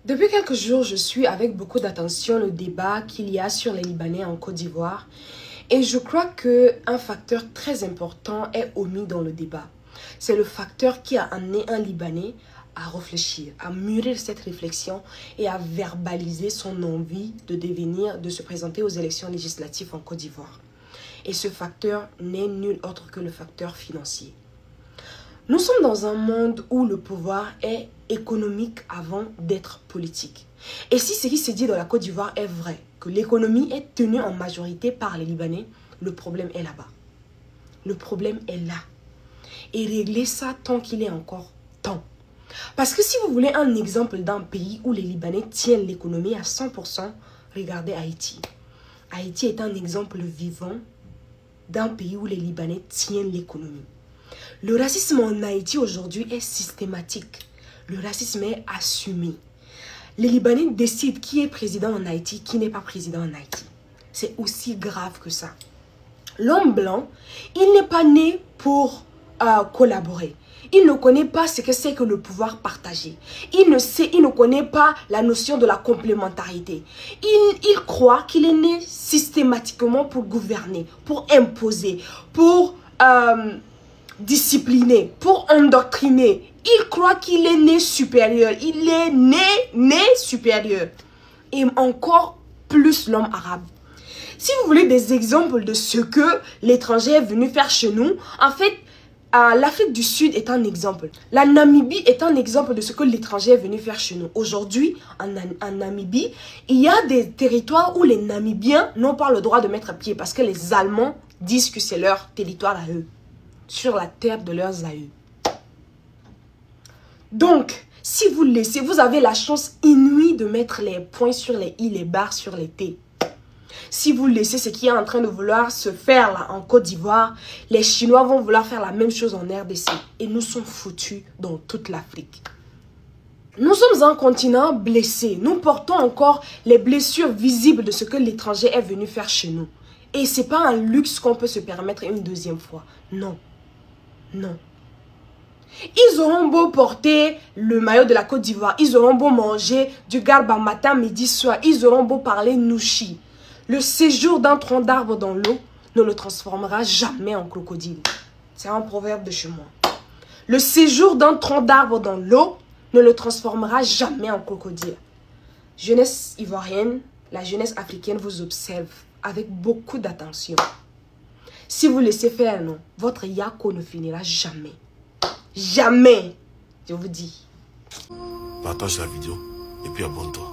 Depuis quelques jours, je suis avec beaucoup d'attention le débat qu'il y a sur les Libanais en Côte d'Ivoire. Et je crois qu'un facteur très important est omis dans le débat. C'est le facteur qui a amené un Libanais à réfléchir, à mûrir cette réflexion et à verbaliser son envie de se présenter aux élections législatives en Côte d'Ivoire. Et ce facteur n'est nul autre que le facteur financier. Nous sommes dans un monde où le pouvoir est économique avant d'être politique. Et si ce qui se dit dans la Côte d'Ivoire est vrai, que l'économie est tenue en majorité par les Libanais, le problème est là-bas. Le problème est là. Et régler ça tant qu'il est encore temps. Parce que si vous voulez un exemple d'un pays où les Libanais tiennent l'économie à 100%, regardez Haïti. Haïti est un exemple vivant d'un pays où les Libanais tiennent l'économie. Le racisme en Haïti aujourd'hui est systématique. Le racisme est assumé. Les Libanais décident qui est président en Haïti, qui n'est pas président en Haïti. C'est aussi grave que ça. L'homme blanc, il n'est pas né pour collaborer. Il ne connaît pas ce que c'est que le pouvoir partagé. Il ne connaît pas la notion de la complémentarité. Il croit qu'il est né systématiquement pour gouverner, pour imposer, pour discipliner, pour endoctriner. Il croit qu'il est né supérieur. Il est né supérieur. Et encore plus l'homme arabe. Si vous voulez des exemples de ce que l'étranger est venu faire chez nous, en fait, l'Afrique du Sud est un exemple. La Namibie est un exemple de ce que l'étranger est venu faire chez nous. Aujourd'hui, en Namibie, il y a des territoires où les Namibiens n'ont pas le droit de mettre pied parce que les Allemands disent que c'est leur territoire à eux, sur la terre de leurs aïeux. Donc, si vous laissez, vous avez la chance inouïe de mettre les points sur les i, les barres sur les t. Si vous laissez ce qui est en train de vouloir se faire là en Côte d'Ivoire, les Chinois vont vouloir faire la même chose en RDC. Et nous sommes foutus dans toute l'Afrique. Nous sommes un continent blessé. Nous portons encore les blessures visibles de ce que l'étranger est venu faire chez nous. Et ce n'est pas un luxe qu'on peut se permettre une deuxième fois. Non. Non. Ils auront beau porter le maillot de la Côte d'Ivoire. Ils auront beau manger du garba matin, midi, soir. Ils auront beau parler nouchi. Le séjour d'un tronc d'arbre dans l'eau ne le transformera jamais en crocodile. C'est un proverbe de chez moi. Le séjour d'un tronc d'arbre dans l'eau ne le transformera jamais en crocodile. Jeunesse ivoirienne, la jeunesse africaine vous observe avec beaucoup d'attention. Si vous laissez faire, non, votre yako ne finira jamais. Jamais, je vous dis. Partage la vidéo et puis abonne-toi.